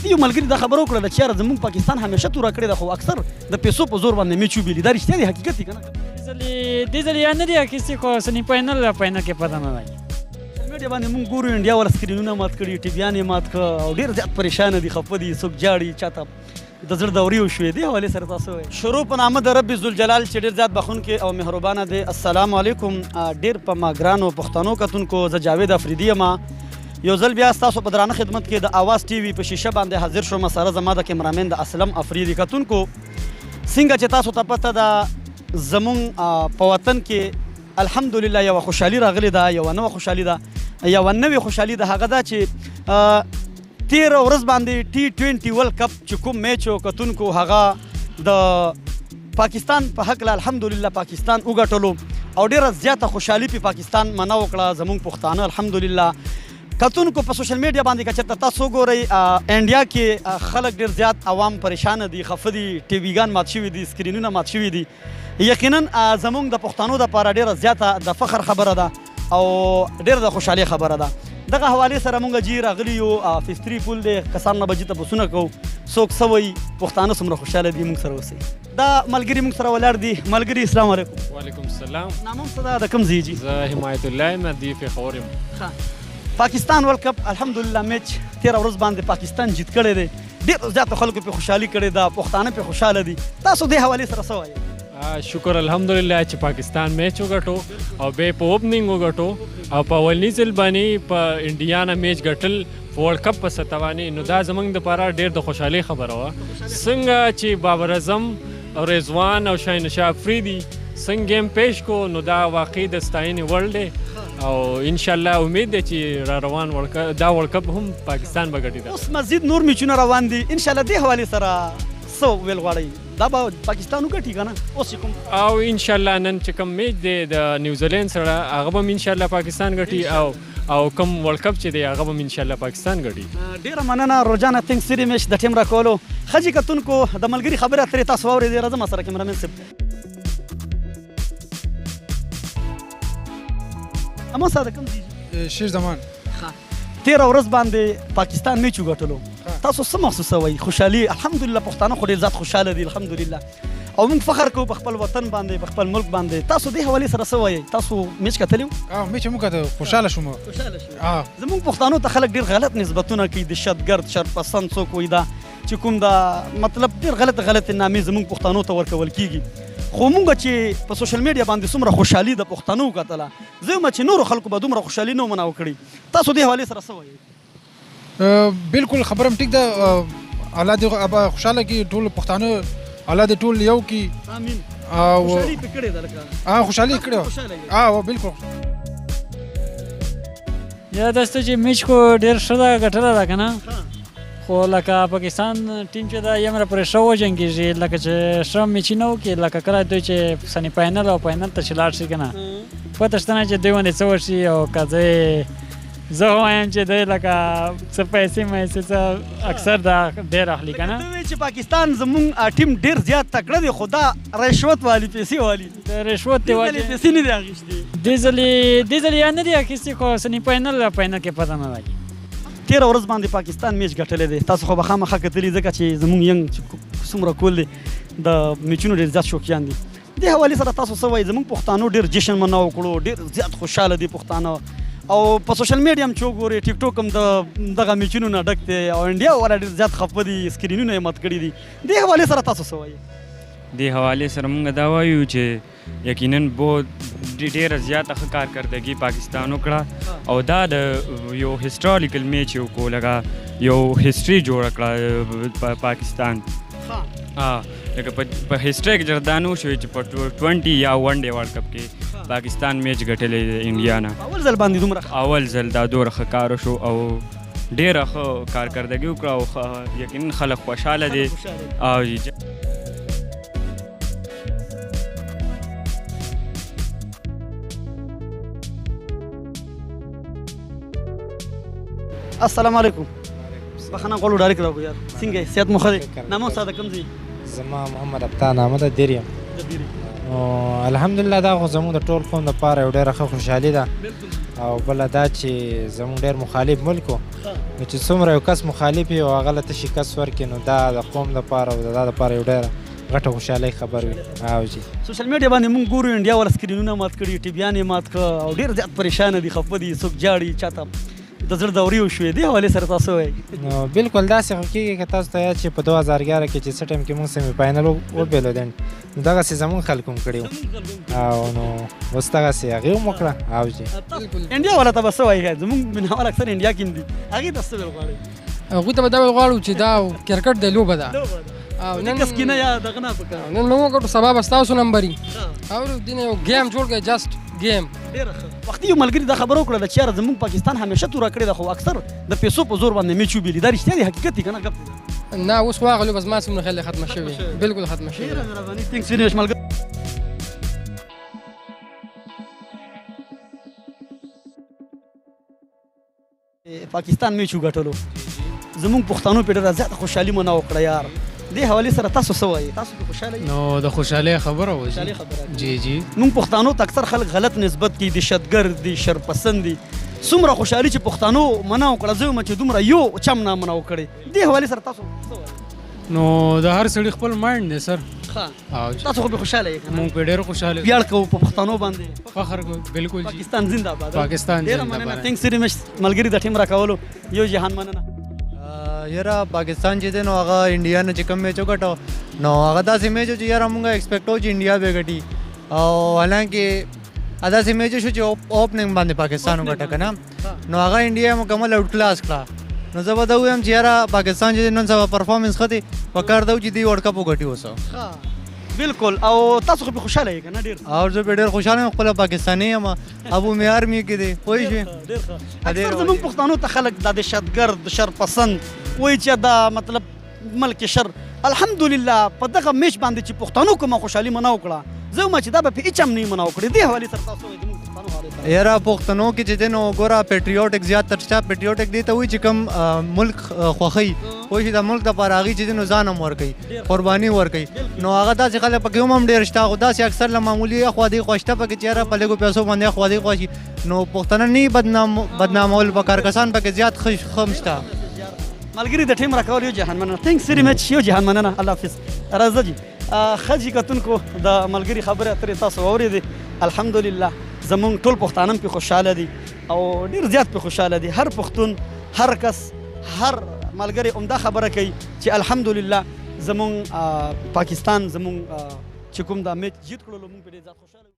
وختي یو ملګري دا خبره وکړه چې یاره زموږ پاکستان همیشه توره کړې ده خو اکثر د پیسو په زور باندې میچ وبیلي دا رښتیا دی حقیقت دی که نه دې ځل یا نه دی اخیستې خو سني فاینل کې پته نه لګي میډیا باندې موږ ګورو انډیا والا سکرینونه مات کړي ټي ویان یې مات کړه او ډېر زیات پریشانه دي خفه دي څوک جاړي چاته د زړه دورې وشوې دې حوالې سره تاسو وایي شروع په نامه د رب ذوالجلال چې ډېر زیات بخونکی او مهربانه دی السلام علیکم ډېر په ما ګرانو پښتنو کتونکو زه جاوید افریدي یم یو ځل بیا ستاسو په درانه خدمت کې د اواز ټي وي په شیشه باندې حاضر شوم سره زما د کیمرامین د اسلم افریدي کتونکو څنګه چې تاسو ته پته ده زمونږ په وطن کې الحمدلله یوه خوشحالي راغلې ده یوه نوه خوشحالي ده یوه نوې خوشحالي د هغه ده چې تیره ورځ باندې T20 ورلډ کپ چې کوم میچ و کتونکو هغه د پاکستان په هکله الحمدلله پاکستان وګټلو او ډېره زیاته خوشحالي په پاکستان منه وکړه زموږ پښتانه الحمدلله کتونکو په سوشل میډیا باندې که چېرته تاسو وګورئ انډیا کې خلک ډېر زیات عوام پریشانه دي خفه دي ټي ویګان مات شوي دي سکرینونه مات شوي دي یقینا زموږ د پښتنو دپاره ډېره زیاته د فخر خبره ده او ډېر د خوشحالۍ خبره ده دغه حوالې سره مونږ جی راغلي یو فیستري پول دی کسان نه بجې ته بسونه کوو څوک څه وایي پښتانه څومره خوشحاله دي مونږ سره اوسئ دا ملګري مونږ سره ولاړ دي ملګري السلام علیکم وعلیکم السلام نامه څه ده د کوم ځای جي زه حمایت الله یم د پېښور یم پاکستان ورلډ کپ الحمدلله میچ تېره ورځ باندې پاکستان جیت کړی دی ډېر زیاتو خلکو پې خوشحالي کړې ده پښتانه پې خوشحاله دي تاسو دې حوالې سره څه وایئ شکر الحمدلله چې پاکستان میچ وګټو او بیا په اوپننګ وګټو او په اولني ځل باندې په انډیا نه میچ ګټل په ورلډ کپ په ستواني نو دا زموږ دپاره ډېر د خوشحالۍ خبره وه څنګه چې بابر اعظم او رضوان او شاهنشاه افریدي څنګه ګیم پیش کو نو دا واقعي د ستاینې وړ دی او انشاءالله امید دی چې را روان دا ورلډ کپ هم پاکستان به ګټي اوس مزید نور میچونه روان دي انشاءالله دې حوالې سره څه ویل غواړئ دا به پاکستان وګټي که نه اوس کوم او انشاءالله نن چې کوم میچ دی د نیوزیلینډ سره هغه به هم انشاءالله پاکستان ګټي او کوم ورلډ کپ چې دی هغه به هم انشاءالله پاکستان ګټي ډېره مننه روجانه تھینک سری میچ د ټیم راکولو ښه کتونکو د ملګري خبرې اترې تاسو واورېدې راځم سره کیمرامین صاحب اما ستا د کوم ځای شیر زمان تېره ورځ باندې پاکستان میچ وګټلو تاسو څه محسوسوئ خوشحالي الحمدلله پښتانه خو ډېر زیات خوشحاله دي الحمدلله او موږ فخر کوو په خپل وطن باندې په خپل ملک باندې تاسو دې حوالې سره څه وایئ تاسو میچ کتلی و میچ مو کته خوشحاله شوم زموږ پښتانو ته خلک ډېر غلط نسبتونه کوي د شتګرد شرپسند څوک وایي دا چې کوم دا مطلب ډېر غلط نامې زموږ پښتانو ته ورکول کېږي خو مونږ چې په سوشل میډیا باندې څومره خوشحالي د پښتنو وکتله زه یم چې نورو خلکو به دومره خوشحالي نه منعو کړي تاسو دې حوالې سره څه وایئ بالکل خبره هم ټیک ده الله دې خوشحاله کړي ټول پښتانه الله دې ټول یو کړي امین او خوشحالي پې کړې ده لکه خوشحالي کړې بالکل یا داسته چې میچ خو ډېر ښه ده ګټله ده که نه خو لکه پاکستان ټیم چې ده یې مره پرې ښه وجنګېږي لکه چې ښه میچونه وکړي لکه کله دوی چې سني فاینل او فاینل ته چې لاړ شي که نه پته شته نه چې دوی باندې څه وشي او که زه وایم چې دی لکه څه پیسې میسې څه اکثر دا ډېر اخلي که نه دوی چې پاکستان زموږ ټیم ډېر زیات تکړه دی خو دا رشوت والي پیسې والي د رشوت دی والي پیسې نه دي اخیستې دې ځل یا نه دي اخیستې خو سني فاینل کې پته نه لګي تېره ورځ باندې پاکستان میچ ګټلی دی تاسو خو به خامخا کتلي ځکه چې زموږ ینګ چې څومره کول دی د میچونو ډېر زیات شوقیان دي دې حوالې سره تاسو څه وایئ زموږ پښتانو ډېر جشن منعو کړو ډېر زیات خوشحاله دي پښتانه او په سوشل میډیا هم چې وګورئ ټیک ټوک هم د دغه میچونو نه ډک دی او انډیا والا ډېر زیات خفه دي سکرینونه یې مات کړي دي دې حوالې سره تاسو څه وایئ دې حوالې سره موږ دا وایو چې یقینا ډېره زیاته ښه کارکردګي پاکستان وکړه او دا د یو هسټوریکل میچ یو کو لکه یو هسټري جوړه کړه پاکستان لکه په هسټري کې جردانو شوی چې په 20 یا ون ډے ورلډ کپ کې پاکستان میچ ګټلی دی انډیا نه اول ځل باندې دومره اول ځل دا دومره ښه کار وشو او ډېره ښه کارکردګي وکړه او یقینا خلک خوشحاله دي او السلام علیکم بخښنه غواړو ډایرکټ راغو یار څنګه یې صحت مو ښه دی نامه ستا د کوم ځای زما محمد ابتا نامه ده دیر یم الحمدلله دا خو زموږ د ټول قوم دپاره یو ډېره ښه خوشحالي ده او بله دا چې زموږ ډېر مخالف ملک و نو چې څومره یو کس مخالف وي او هغه له ته شکست ورکړي نو دا د قوم دپاره او د دا دپاره یو ډېره غټه خوشحالۍ خبر وي. او جي سوشل میډیا باندې موږ ګورو انډیا ول سکرینونه مات کړي، ټیویان یې مات کړه او ډېر زیات پریشانه دي، خفه دي، څوک جاړي، چاته د زړه دورې وشوې. دې حوالې سره تاسو وایئ؟ نو بالکل داسې خو کېږي که تاسو ته یاد شي په 2011 کې چې څه ټایم کې موږ سیمي فاینل وبېلودل نو دغسې زموږ خلکو هم کړي وو او نو اوس دغسې هغې هم وکړه. او جي انډیا والا ته به څه وایي؟ زموږ مینهوال اکثر انډیا کې هم دي، هغې ته څه ویل غواړئ؟ هغوی ته به دا ویل غواړو چې دا کرکټ دی، لوبه ده او نن کس کینه یا دغه نه پکار نن موږ وکړو سبا به ستاسو نمبر وي او دین یو ګیم جوړ کړئ، جسټ ګیم. ډېره ښه. وختي یو ملګري دا خبره وکړه چې یاره زموږ پاکستان همیشه توره کړې ده، خو اکثر د پیسو په زور باندې میچ وبېلي. دا رښتیا دي، حقیقت دی که نه؟ ګپ دی نه اوس خو هغه لوبه زما څومره خیال دی ختمه شوې، بالکل ختمه شوې. ډېره مهرباني، تھینکس ویری مچ ملګري. پاکستان میچ وګټلو، زموږ پښتنو پې ډېره زیاته خوشحالي منه وکړه یار. دې حوالې سره تاسو څه وایئ؟ تاسو پې خوشحاله یئ؟ نو د خوشحالۍ خبره وه خوشحالي خبره جی جی. موږ پښتنو ته اکثر خلک غلط نسبت کوي، دهشتګرد دي، شرپسند دي. څومره خوشحالي چې پښتنو منع وکړه، زه وایم چې دومره یو چم نه منع وکړې. دې حوالې سره تاسو څه وایئ؟ نو د هر سړي خپل مایند دی سر. ښه، تاسو خو پې خوشحاله یئ که نه؟ موږ پې ډېر خوشحاله ویاړ کوو په پښتنو باندې، فخر کوو. بالکل جی. پاکستان زنده باد. پاکستان ډېره زنده مننه، باد. تھینکس ویری مچ ملګري د ټیم راکولو. یو جهان مننه. یاره پاکستان چې دی نو هغه انډیا نه چې کوم میچ وګټو نو هغه داسې میچ و چې یاره مونږ ایکسپیکټ وو چې انډیا به ګټي او حالانکې داسې میچ شو چې اوپننګ باندې پاکستان وګټه که نه نو هغه انډیا مکمل آوټ کلاس کړه. نو زه به دا ووایم چې یاره پاکستان چې دی نن سبا پرفارمنس ښه دی، پکار ده چې دوی ورلډ کپ وګټي اوس. بالکل. او تاسو خو پې خوشحاله یئ که نه؟ ډېر. او زه پې ډېر خوشحاله یم، خپله پاکستاني یم، ابو مې آرمي کې دی، پوه شوې. اکثر زموږ پښتنو ته خلک دا دهشتګرد، شرپسند وایي چې دا مطلب ملک شر. الحمدلله په دغه میچ باندې چې پښتنو کومه خوشحالي منع وکړه، زه وایم چې دا به په هېڅ هم نه وي منع وکړې. دې حوالې سره تاسو وایئ زموږ پښتنو حوالې سره؟ یاره پښتنو کې چې دی نو ګوره پیټریوټک زیاتر شته. پیټریوټک دی ته وایي چې کوم ملک خوښوي، پوه شي د ملک دپاره هغوی چې دی نو ځان هم ورکوي، قرباني ورکوي. نو هغه داسې خلک پکې هم ډېر شته، خو داسې اکثر له معمولي اخوا دېخوا شته پکې چې یاره په لږو پیسو باندې اخوا دېخوا شي. نو پښتانه نه بدنامول پکار، کسان پکې زیات ښه هم شته. ملګري د ټیم راکول. یو جهان مننه، تھینکس ویری مچ. یو جهان مننه، الله حافظ. راځه جي ښه جي کتونکو د ملګري خبرې اترې تاسو واورېدې. الحمدلله زمونږ ټول پښتانه پې خوشحاله دي او ډېر زیات پې خوشحاله دي. هر پښتون، هر کس، هر ملګری همدا خبره کوي چې الحمدلله زمونږ پاکستان زمونږ چې کوم دا میچ جیت کړلو، موږ پې ډېر زیات خوشحاله